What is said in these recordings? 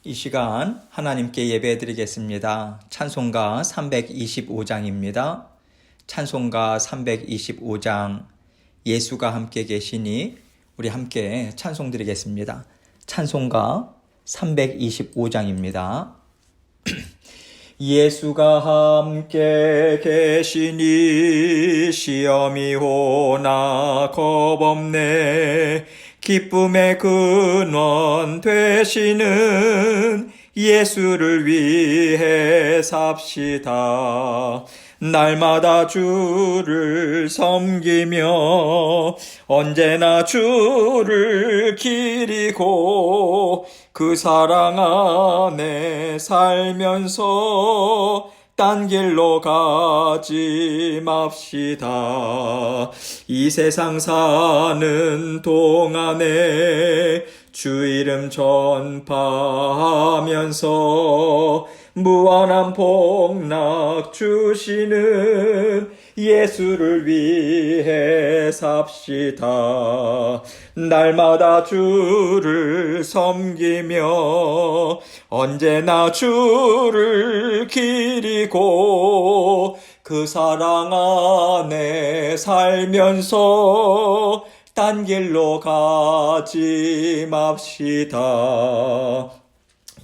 이 시간 하나님께 예배드리겠습니다. 찬송가 325장입니다. 찬송가 325장 예수가 함께 계시니 우리 함께 찬송드리겠습니다. 찬송가 325장입니다. 예수가 함께 계시니 시험이 오나 겁없네. 기쁨의 근원 되시는 예수를 위해 삽시다. 날마다 주를 섬기며 언제나 주를 기리고 그 사랑 안에 살면서 딴 길로 가지 맙시다. 이 세상 사는 동안에 주 이름 전파하면서 무한한 복락 주시는 예수를 위해 삽시다. 날마다 주를 섬기며 언제나 주를 기리고 그 사랑 안에 살면서 딴 길로 가지 맙시다.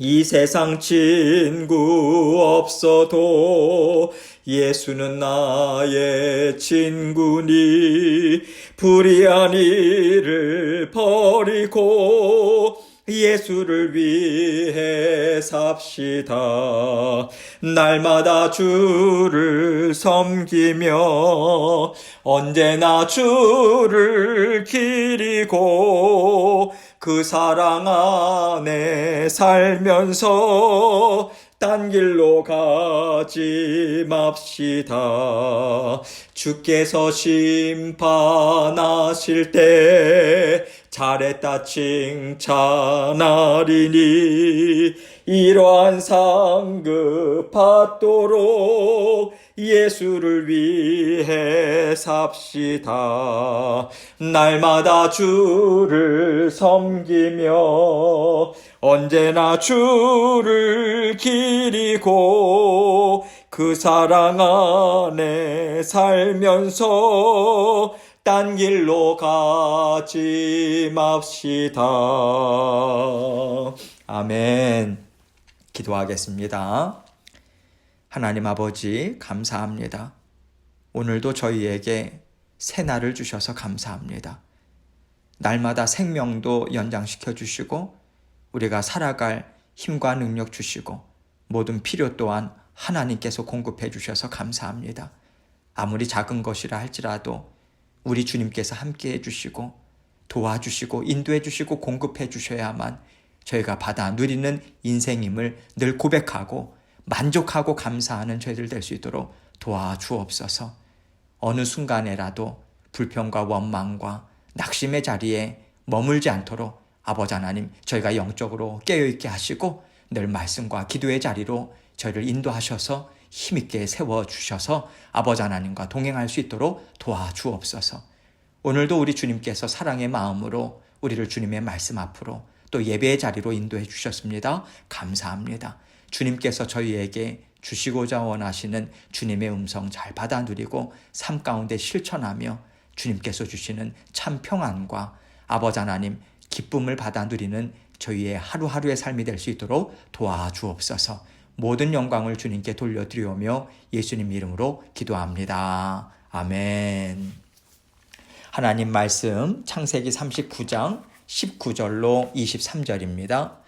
이 세상 친구 없어도 예수는 나의 친구니 불의한 일을 버리고 예수를 위해 삽시다. 날마다 주를 섬기며 언제나 주를 기리고 그 사랑 안에 살면서 딴 길로 가지 맙시다. 주께서 심판하실 때 잘했다 칭찬하리니 이러한 상급 받도록 예수를 위해 삽시다. 날마다 주를 섬기며 언제나 주를 기리고 그 사랑 안에 살면서 딴 길로 가지 맙시다. 아멘. 기도하겠습니다. 하나님 아버지 감사합니다. 오늘도 저희에게 새 날을 주셔서 감사합니다. 날마다 생명도 연장시켜 주시고 우리가 살아갈 힘과 능력 주시고 모든 필요 또한 하나님께서 공급해 주셔서 감사합니다. 아무리 작은 것이라 할지라도 우리 주님께서 함께해 주시고 도와주시고 인도해 주시고 공급해 주셔야만 저희가 받아 누리는 인생임을 늘 고백하고 만족하고 감사하는 저희들 될 수 있도록 도와주옵소서. 어느 순간에라도 불평과 원망과 낙심의 자리에 머물지 않도록 아버지 하나님 저희가 영적으로 깨어있게 하시고 늘 말씀과 기도의 자리로 저희를 인도하셔서 힘있게 세워주셔서 아버지 하나님과 동행할 수 있도록 도와주옵소서. 오늘도 우리 주님께서 사랑의 마음으로 우리를 주님의 말씀 앞으로 또 예배의 자리로 인도해 주셨습니다. 감사합니다. 주님께서 저희에게 주시고자 원하시는 주님의 음성 잘 받아 누리고 삶 가운데 실천하며 주님께서 주시는 참 평안과 아버지 하나님 기쁨을 받아 누리는 저희의 하루하루의 삶이 될 수 있도록 도와주옵소서. 모든 영광을 주님께 돌려드리오며 예수님 이름으로 기도합니다. 아멘. 하나님 말씀 창세기 39장 19절로 23절입니다.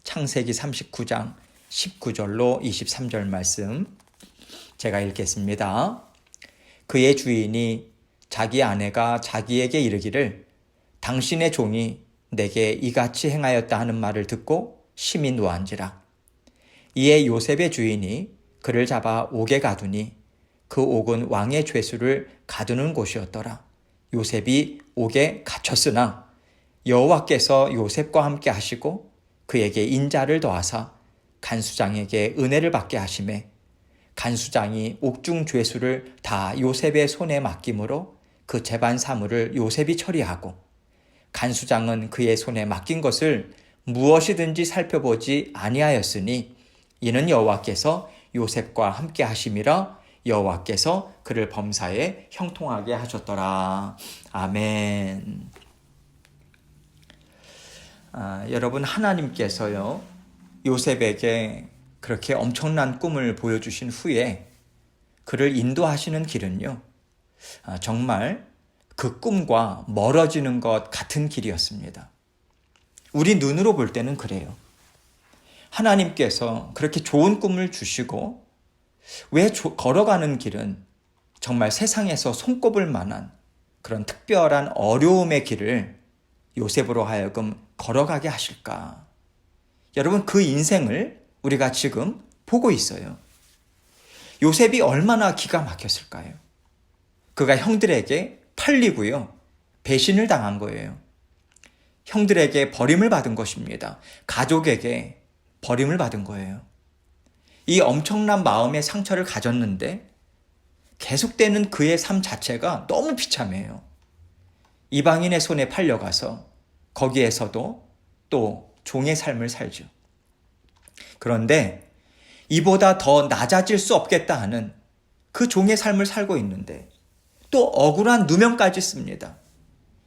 창세기 39장 19절로 23절 말씀 제가 읽겠습니다. 그의 주인이 자기 아내가 자기에게 이르기를 당신의 종이 내게 이같이 행하였다 하는 말을 듣고 심히 노한지라. 이에 요셉의 주인이 그를 잡아 옥에 가두니 그 옥은 왕의 죄수를 가두는 곳이었더라. 요셉이 옥에 갇혔으나 여호와께서 요셉과 함께 하시고 그에게 인자를 더하사 간수장에게 은혜를 받게 하시매 간수장이 옥중 죄수를 다 요셉의 손에 맡김으로 그 재반 사물을 요셉이 처리하고 간수장은 그의 손에 맡긴 것을 무엇이든지 살펴보지 아니하였으니 이는 여호와께서 요셉과 함께 하심이라 여호와께서 그를 범사에 형통하게 하셨더라. 아멘. 여러분, 하나님께서요, 요셉에게 그렇게 엄청난 꿈을 보여주신 후에 그를 인도하시는 길은요, 정말 그 꿈과 멀어지는 것 같은 길이었습니다. 우리 눈으로 볼 때는 그래요. 하나님께서 그렇게 좋은 꿈을 주시고 왜 걸어가는 길은 정말 세상에서 손꼽을 만한 그런 특별한 어려움의 길을 요셉으로 하여금 걸어가게 하실까? 여러분, 그 인생을 우리가 지금 보고 있어요. 요셉이 얼마나 기가 막혔을까요? 그가 형들에게 팔리고요, 배신을 당한 거예요. 형들에게 버림을 받은 것입니다. 가족에게 버림을 받은 거예요. 이 엄청난 마음의 상처를 가졌는데 계속되는 그의 삶 자체가 너무 비참해요. 이방인의 손에 팔려가서 거기에서도 또 종의 삶을 살죠. 그런데 이보다 더 낮아질 수 없겠다 하는 그 종의 삶을 살고 있는데 또 억울한 누명까지 씁니다.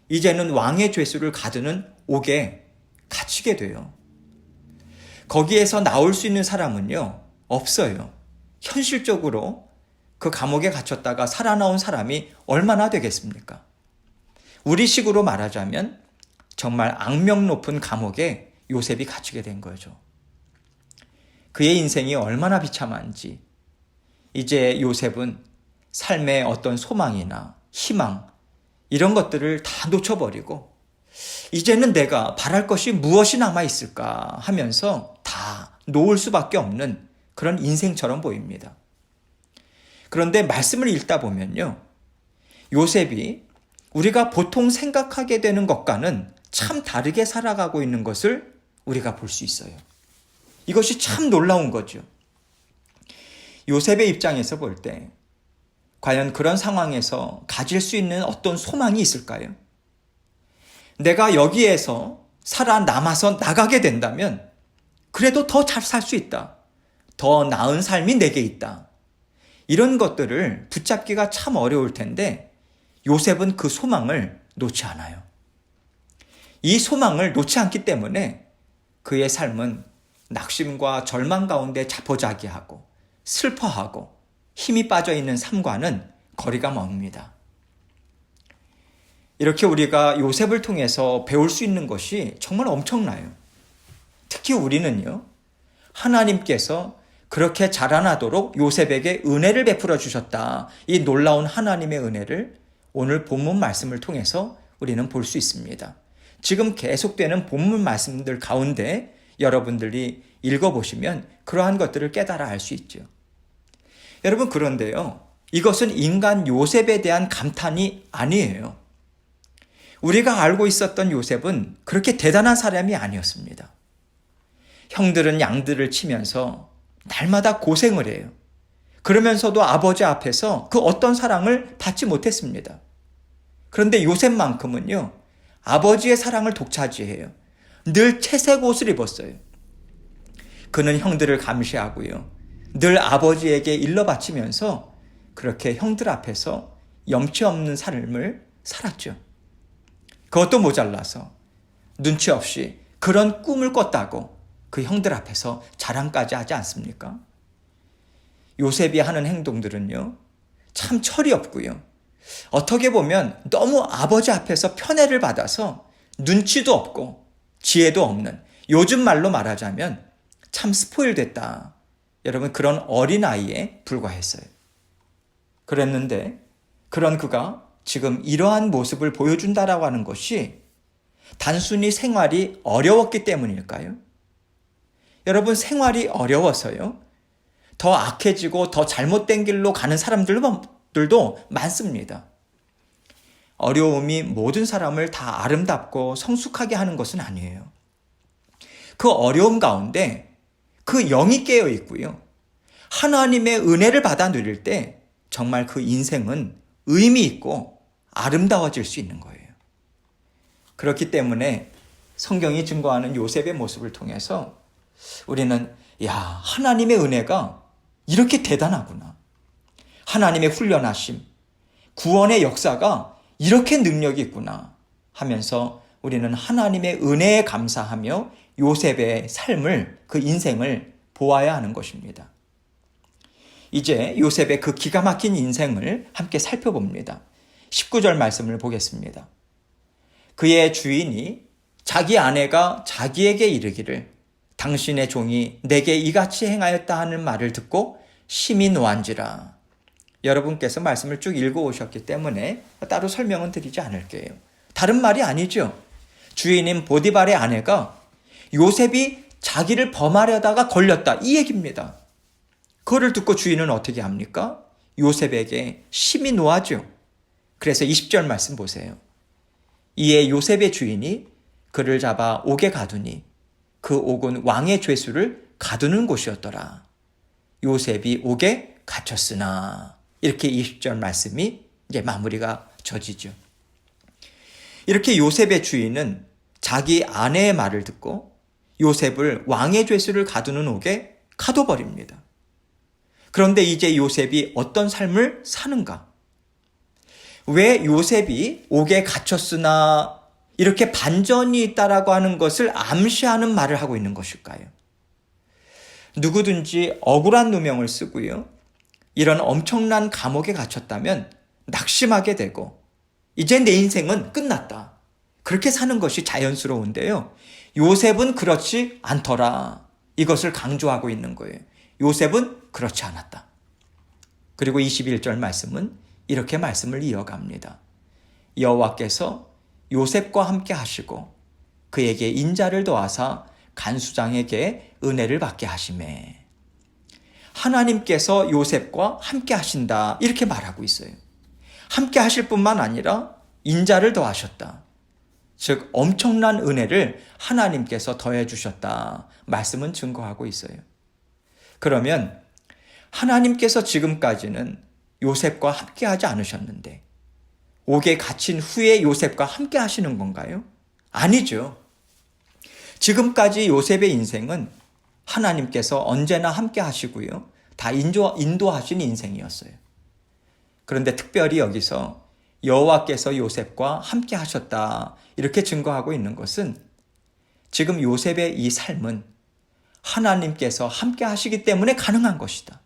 이제는 왕의 죄수를 가두는 옥에 갇히게 돼요. 거기에서 나올 수 있는 사람은요, 없어요. 현실적으로 그 감옥에 갇혔다가 살아나온 사람이 얼마나 되겠습니까? 우리식으로 말하자면 정말 악명 높은 감옥에 요셉이 갇히게 된 거죠. 그의 인생이 얼마나 비참한지 이제 요셉은 삶의 어떤 소망이나 희망 이런 것들을 다 놓쳐버리고 이제는 내가 바랄 것이 무엇이 남아있을까 하면서 다 놓을 수밖에 없는 그런 인생처럼 보입니다. 그런데 말씀을 읽다 보면요, 요셉이 우리가 보통 생각하게 되는 것과는 참 다르게 살아가고 있는 것을 우리가 볼 수 있어요. 이것이 참 놀라운 거죠. 요셉의 입장에서 볼 때 과연 그런 상황에서 가질 수 있는 어떤 소망이 있을까요? 내가 여기에서 살아남아서 나가게 된다면 그래도 더 잘 살 수 있다. 더 나은 삶이 내게 있다. 이런 것들을 붙잡기가 참 어려울 텐데 요셉은 그 소망을 놓지 않아요. 이 소망을 놓지 않기 때문에 그의 삶은 낙심과 절망 가운데 자포자기하고 슬퍼하고 힘이 빠져있는 삶과는 거리가 멉니다. 이렇게 우리가 요셉을 통해서 배울 수 있는 것이 정말 엄청나요. 특히 우리는요, 하나님께서 그렇게 자라나도록 요셉에게 은혜를 베풀어 주셨다. 이 놀라운 하나님의 은혜를 오늘 본문 말씀을 통해서 우리는 볼 수 있습니다. 지금 계속되는 본문 말씀들 가운데 여러분들이 읽어보시면 그러한 것들을 깨달아 알 수 있죠. 여러분, 그런데요, 이것은 인간 요셉에 대한 감탄이 아니에요. 우리가 알고 있었던 요셉은 그렇게 대단한 사람이 아니었습니다. 형들은 양들을 치면서 날마다 고생을 해요. 그러면서도 아버지 앞에서 그 어떤 사랑을 받지 못했습니다. 그런데 요셉만큼은요, 아버지의 사랑을 독차지해요. 늘 채색 옷을 입었어요. 그는 형들을 감시하고요, 늘 아버지에게 일러 바치면서 그렇게 형들 앞에서 염치 없는 삶을 살았죠. 그것도 모자라서 눈치 없이 그런 꿈을 꿨다고 그 형들 앞에서 자랑까지 하지 않습니까? 요셉이 하는 행동들은요, 참 철이 없고요, 어떻게 보면 너무 아버지 앞에서 편애를 받아서 눈치도 없고 지혜도 없는, 요즘 말로 말하자면 참 스포일 됐다. 여러분, 그런 어린아이에 불과했어요. 그랬는데 그런 그가 지금 이러한 모습을 보여준다라고 하는 것이 단순히 생활이 어려웠기 때문일까요? 여러분, 생활이 어려워서요, 더 악해지고 더 잘못된 길로 가는 사람들도 많습니다. 어려움이 모든 사람을 다 아름답고 성숙하게 하는 것은 아니에요. 그 어려움 가운데 그 영이 깨어 있고요, 하나님의 은혜를 받아 누릴 때 정말 그 인생은 의미 있고 아름다워질 수 있는 거예요. 그렇기 때문에 성경이 증거하는 요셉의 모습을 통해서 우리는 하나님의 은혜가 이렇게 대단하구나. 하나님의 훈련하심, 구원의 역사가 이렇게 능력이 있구나 하면서 우리는 하나님의 은혜에 감사하며 요셉의 삶을, 그 인생을 보아야 하는 것입니다. 이제 요셉의 그 기가 막힌 인생을 함께 살펴봅니다. 19절 말씀을 보겠습니다. 그의 주인이 자기 아내가 자기에게 이르기를 당신의 종이 내게 이같이 행하였다 하는 말을 듣고 심히 노한지라. 여러분께서 말씀을 쭉 읽어오셨기 때문에 따로 설명은 드리지 않을게요. 다른 말이 아니죠. 주인인 보디발의 아내가 요셉이 자기를 범하려다가 걸렸다, 이 얘기입니다. 그거를 듣고 주인은 어떻게 합니까? 요셉에게 심히 노하죠. 그래서 20절 말씀 보세요. 이에 요셉의 주인이 그를 잡아 옥에 가두니 그 옥은 왕의 죄수를 가두는 곳이었더라. 요셉이 옥에 갇혔으나. 이렇게 20절 말씀이 이제 마무리가 져지죠. 이렇게 요셉의 주인은 자기 아내의 말을 듣고 요셉을 왕의 죄수를 가두는 옥에 가둬버립니다. 그런데 이제 요셉이 어떤 삶을 사는가? 왜 요셉이 옥에 갇혔으나 이렇게 반전이 있다라고 하는 것을 암시하는 말을 하고 있는 것일까요? 누구든지 억울한 누명을 쓰고요, 이런 엄청난 감옥에 갇혔다면 낙심하게 되고 이제 내 인생은 끝났다, 그렇게 사는 것이 자연스러운데요, 요셉은 그렇지 않더라. 이것을 강조하고 있는 거예요. 요셉은 그렇지 않았다. 그리고 21절 말씀은 이렇게 말씀을 이어갑니다. 여호와께서 요셉과 함께 하시고 그에게 인자를 더하사 간수장에게 은혜를 받게 하시매. 하나님께서 요셉과 함께 하신다, 이렇게 말하고 있어요. 함께 하실 뿐만 아니라 인자를 더하셨다. 즉 엄청난 은혜를 하나님께서 더해 주셨다, 말씀은 증거하고 있어요. 그러면 하나님께서 지금까지는 요셉과 함께 하지 않으셨는데 옥에 갇힌 후에 요셉과 함께 하시는 건가요? 아니죠. 지금까지 요셉의 인생은 하나님께서 언제나 함께 하시고요, 다 인도하신 인생이었어요. 그런데 특별히 여기서 여호와께서 요셉과 함께 하셨다, 이렇게 증거하고 있는 것은 지금 요셉의 이 삶은 하나님께서 함께 하시기 때문에 가능한 것이다.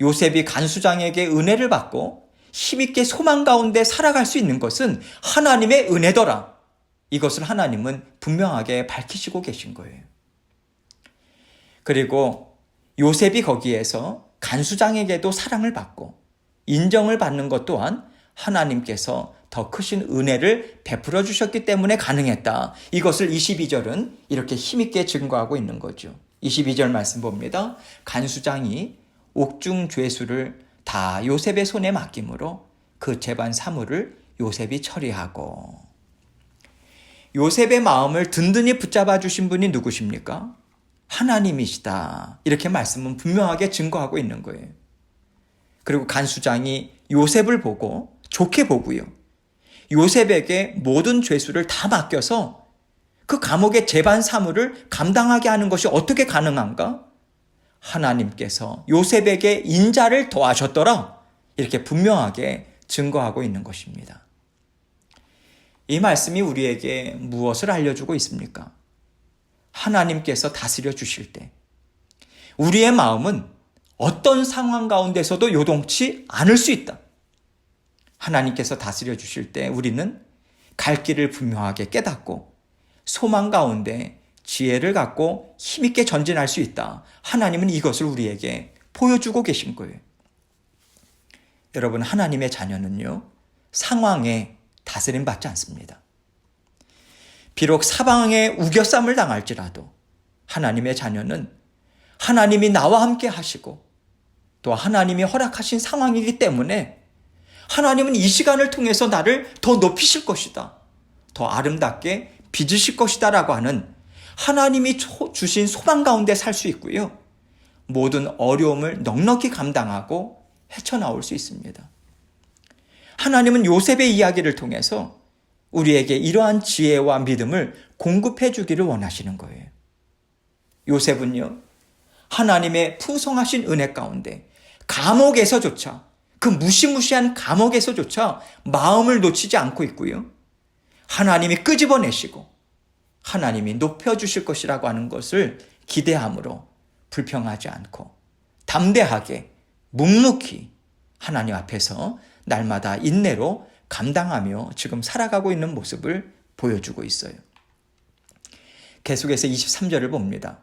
요셉이 간수장에게 은혜를 받고 힘있게 소망 가운데 살아갈 수 있는 것은 하나님의 은혜더라. 이것을 하나님은 분명하게 밝히시고 계신 거예요. 그리고 요셉이 거기에서 간수장에게도 사랑을 받고 인정을 받는 것 또한 하나님께서 더 크신 은혜를 베풀어 주셨기 때문에 가능했다. 이것을 22절은 이렇게 힘있게 증거하고 있는 거죠. 22절 말씀 봅니다. 간수장이 옥중 죄수를 다 요셉의 손에 맡김으로 그 재반 사물을 요셉이 처리하고. 요셉의 마음을 든든히 붙잡아 주신 분이 누구십니까? 하나님이시다. 이렇게 말씀은 분명하게 증거하고 있는 거예요. 그리고 간수장이 요셉을 보고 좋게 보고요, 요셉에게 모든 죄수를 다 맡겨서 그 감옥의 재반 사물을 감당하게 하는 것이 어떻게 가능한가? 하나님께서 요셉에게 인자를 더하셨더라. 이렇게 분명하게 증거하고 있는 것입니다. 이 말씀이 우리에게 무엇을 알려주고 있습니까? 하나님께서 다스려 주실 때 우리의 마음은 어떤 상황 가운데서도 요동치 않을 수 있다. 하나님께서 다스려 주실 때 우리는 갈 길을 분명하게 깨닫고 소망 가운데 지혜를 갖고 힘있게 전진할 수 있다. 하나님은 이것을 우리에게 보여주고 계신 거예요. 여러분, 하나님의 자녀는요, 상황에 다스림 받지 않습니다. 비록 사방에 우겨쌈을 당할지라도 하나님의 자녀는 하나님이 나와 함께 하시고 또 하나님이 허락하신 상황이기 때문에 하나님은 이 시간을 통해서 나를 더 높이실 것이다, 더 아름답게 빚으실 것이다 라고 하는 하나님이 주신 소망 가운데 살 수 있고요, 모든 어려움을 넉넉히 감당하고 헤쳐나올 수 있습니다. 하나님은 요셉의 이야기를 통해서 우리에게 이러한 지혜와 믿음을 공급해 주기를 원하시는 거예요. 요셉은요, 하나님의 풍성하신 은혜 가운데 감옥에서조차, 그 무시무시한 감옥에서조차 마음을 놓치지 않고 있고요. 하나님이 끄집어내시고 하나님이 높여주실 것이라고 하는 것을 기대함으로 불평하지 않고 담대하게 묵묵히 하나님 앞에서 날마다 인내로 감당하며 지금 살아가고 있는 모습을 보여주고 있어요. 계속해서 23절을 봅니다.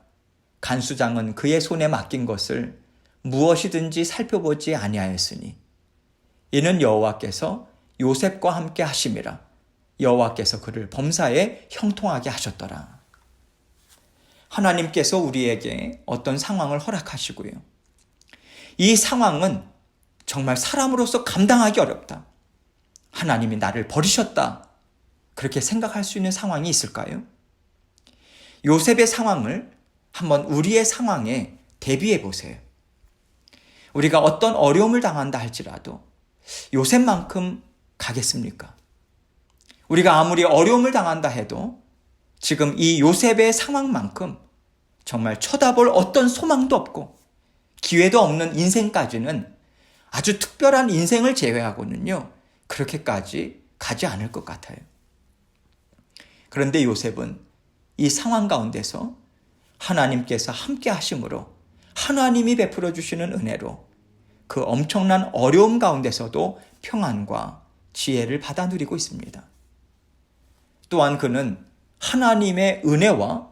간수장은 그의 손에 맡긴 것을 무엇이든지 살펴보지 아니하였으니 이는 여호와께서 요셉과 함께 하심이라. 여호와께서 그를 범사에 형통하게 하셨더라. 하나님께서 우리에게 어떤 상황을 허락하시고요. 이 상황은 정말 사람으로서 감당하기 어렵다. 하나님이 나를 버리셨다. 그렇게 생각할 수 있는 상황이 있을까요? 요셉의 상황을 한번 우리의 상황에 대비해 보세요. 우리가 어떤 어려움을 당한다 할지라도 요셉만큼 가겠습니까? 우리가 아무리 어려움을 당한다 해도 지금 이 요셉의 상황만큼 정말 쳐다볼 어떤 소망도 없고 기회도 없는 인생까지는 아주 특별한 인생을 제외하고는요, 그렇게까지 가지 않을 것 같아요. 그런데 요셉은 이 상황 가운데서 하나님께서 함께 하심으로 하나님이 베풀어 주시는 은혜로 그 엄청난 어려움 가운데서도 평안과 지혜를 받아 누리고 있습니다. 또한 그는 하나님의 은혜와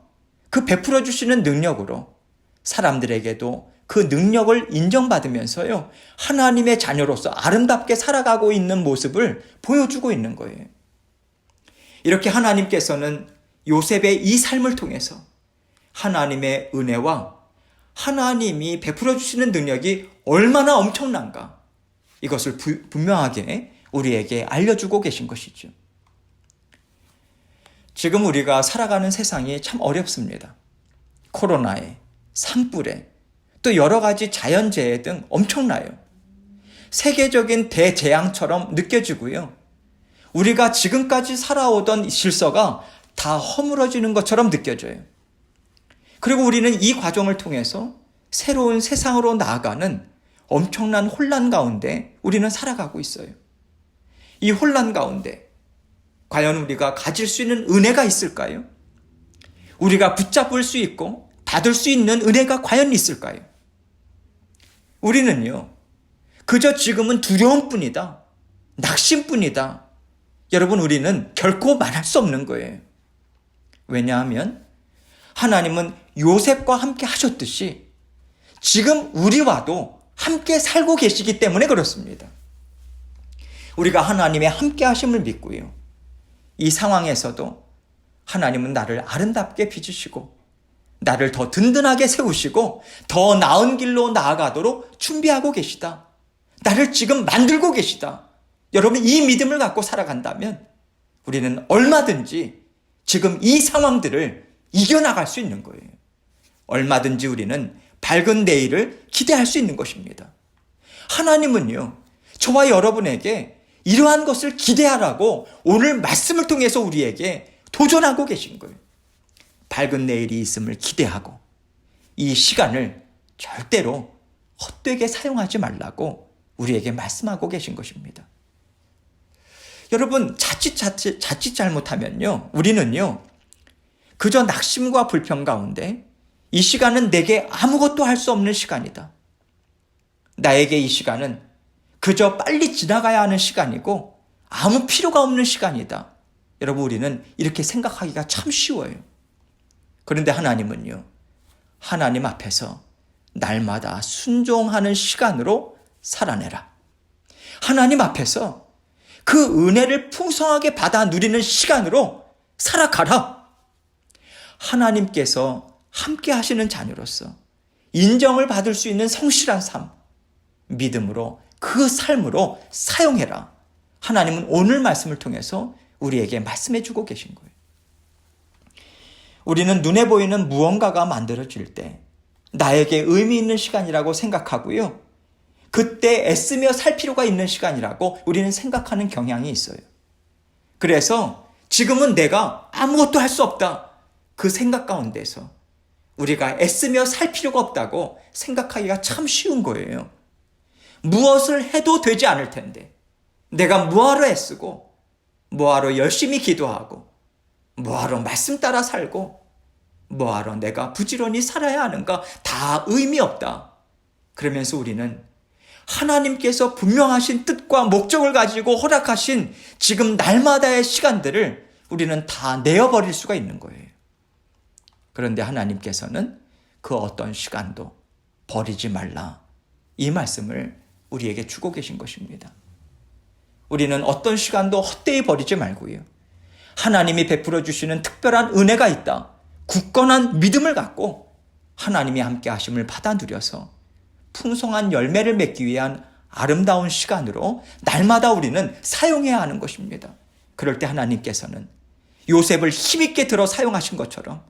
그 베풀어 주시는 능력으로 사람들에게도 그 능력을 인정받으면서요, 하나님의 자녀로서 아름답게 살아가고 있는 모습을 보여주고 있는 거예요. 이렇게 하나님께서는 요셉의 이 삶을 통해서 하나님의 은혜와 하나님이 베풀어 주시는 능력이 얼마나 엄청난가, 이것을 분명하게 우리에게 알려주고 계신 것이죠. 지금 우리가 살아가는 세상이 참 어렵습니다. 코로나에, 산불에, 또 여러 가지 자연재해 등 엄청나요. 세계적인 대재앙처럼 느껴지고요. 우리가 지금까지 살아오던 질서가 다 허물어지는 것처럼 느껴져요. 그리고 우리는 이 과정을 통해서 새로운 세상으로 나아가는 엄청난 혼란 가운데 우리는 살아가고 있어요. 이 혼란 가운데 과연 우리가 가질 수 있는 은혜가 있을까요? 우리가 붙잡을 수 있고 받을 수 있는 은혜가 과연 있을까요? 우리는요, 그저 지금은 두려움뿐이다, 낙심뿐이다. 여러분, 우리는 결코 말할 수 없는 거예요. 왜냐하면 하나님은 요셉과 함께 하셨듯이 지금 우리와도 함께 살고 계시기 때문에 그렇습니다. 우리가 하나님의 함께 하심을 믿고요, 이 상황에서도 하나님은 나를 아름답게 빚으시고 나를 더 든든하게 세우시고 더 나은 길로 나아가도록 준비하고 계시다. 나를 지금 만들고 계시다. 여러분, 이 믿음을 갖고 살아간다면 우리는 얼마든지 지금 이 상황들을 이겨나갈 수 있는 거예요. 얼마든지 우리는 밝은 내일을 기대할 수 있는 것입니다. 하나님은요, 저와 여러분에게 이러한 것을 기대하라고 오늘 말씀을 통해서 우리에게 도전하고 계신 거예요. 밝은 내일이 있음을 기대하고 이 시간을 절대로 헛되게 사용하지 말라고 우리에게 말씀하고 계신 것입니다. 여러분, 자칫 잘못하면요, 우리는요, 그저 낙심과 불평 가운데 이 시간은 내게 아무것도 할 수 없는 시간이다. 나에게 이 시간은 그저 빨리 지나가야 하는 시간이고 아무 필요가 없는 시간이다. 여러분, 우리는 이렇게 생각하기가 참 쉬워요. 그런데 하나님은요, 하나님 앞에서 날마다 순종하는 시간으로 살아내라. 하나님 앞에서 그 은혜를 풍성하게 받아 누리는 시간으로 살아가라. 하나님께서 함께 하시는 자녀로서 인정을 받을 수 있는 성실한 삶, 믿음으로 그 삶으로 사용해라. 하나님은 오늘 말씀을 통해서 우리에게 말씀해 주고 계신 거예요. 우리는 눈에 보이는 무언가가 만들어질 때 나에게 의미 있는 시간이라고 생각하고요, 그때 애쓰며 살 필요가 있는 시간이라고 우리는 생각하는 경향이 있어요. 그래서 지금은 내가 아무것도 할 수 없다. 그 생각 가운데서 우리가 애쓰며 살 필요가 없다고 생각하기가 참 쉬운 거예요. 무엇을 해도 되지 않을 텐데 내가 뭐하러 애쓰고 뭐하러 열심히 기도하고 뭐하러 말씀 따라 살고 뭐하러 내가 부지런히 살아야 하는가, 다 의미 없다. 그러면서 우리는 하나님께서 분명하신 뜻과 목적을 가지고 허락하신 지금 날마다의 시간들을 우리는 다 내어버릴 수가 있는 거예요. 그런데 하나님께서는 그 어떤 시간도 버리지 말라, 이 말씀을 우리에게 주고 계신 것입니다. 우리는 어떤 시간도 헛되이 버리지 말고요, 하나님이 베풀어 주시는 특별한 은혜가 있다, 굳건한 믿음을 갖고 하나님이 함께 하심을 받아 누려서 풍성한 열매를 맺기 위한 아름다운 시간으로 날마다 우리는 사용해야 하는 것입니다. 그럴 때 하나님께서는 요셉을 힘있게 들어 사용하신 것처럼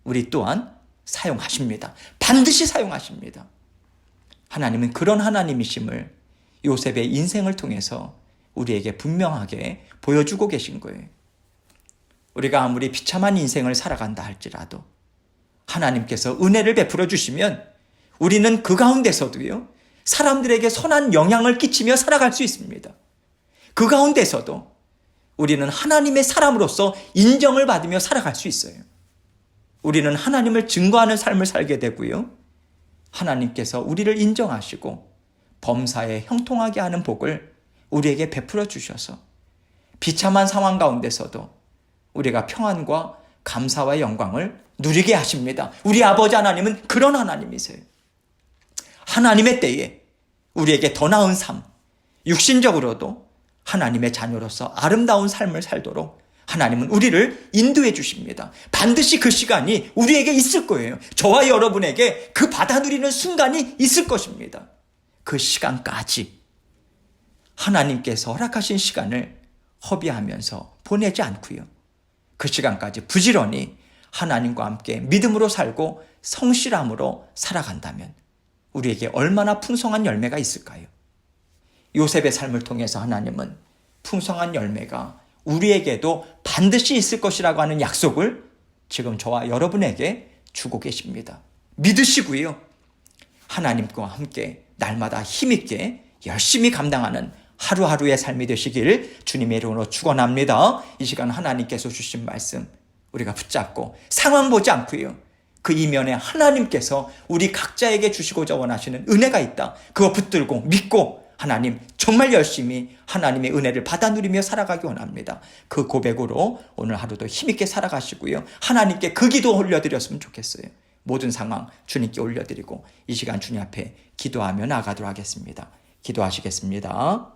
우리 또한 사용하십니다. 반드시 사용하십니다. 하나님은 그런 하나님이심을 요셉의 인생을 통해서 우리에게 분명하게 보여주고 계신 거예요. 우리가 아무리 비참한 인생을 살아간다 할지라도 하나님께서 은혜를 베풀어 주시면 우리는 그 가운데서도요, 사람들에게 선한 영향을 끼치며 살아갈 수 있습니다. 그 가운데서도 우리는 하나님의 사람으로서 인정을 받으며 살아갈 수 있어요. 우리는 하나님을 증거하는 삶을 살게 되고요, 하나님께서 우리를 인정하시고 범사에 형통하게 하는 복을 우리에게 베풀어 주셔서 비참한 상황 가운데서도 우리가 평안과 감사와 영광을 누리게 하십니다. 우리 아버지 하나님은 그런 하나님이세요. 하나님의 때에 우리에게 더 나은 삶, 육신적으로도 하나님의 자녀로서 아름다운 삶을 살도록 하나님은 우리를 인도해 주십니다. 반드시 그 시간이 우리에게 있을 거예요. 저와 여러분에게 그 받아 누리는 순간이 있을 것입니다. 그 시간까지 하나님께서 허락하신 시간을 허비하면서 보내지 않고요, 그 시간까지 부지런히 하나님과 함께 믿음으로 살고 성실함으로 살아간다면 우리에게 얼마나 풍성한 열매가 있을까요? 요셉의 삶을 통해서 하나님은 풍성한 열매가 우리에게도 반드시 있을 것이라고 하는 약속을 지금 저와 여러분에게 주고 계십니다. 믿으시고요, 하나님과 함께 날마다 힘있게 열심히 감당하는 하루하루의 삶이 되시길 주님의 이름으로 축원합니다. 이 시간 하나님께서 주신 말씀 우리가 붙잡고 상황 보지 않고요, 그 이면에 하나님께서 우리 각자에게 주시고자 원하시는 은혜가 있다, 그거 붙들고 믿고 하나님 정말 열심히 하나님의 은혜를 받아 누리며 살아가기 원합니다. 그 고백으로 오늘 하루도 힘있게 살아가시고요, 하나님께 그 기도 올려드렸으면 좋겠어요. 모든 상황 주님께 올려드리고 이 시간 주님 앞에 기도하며 나가도록 하겠습니다. 기도하시겠습니다.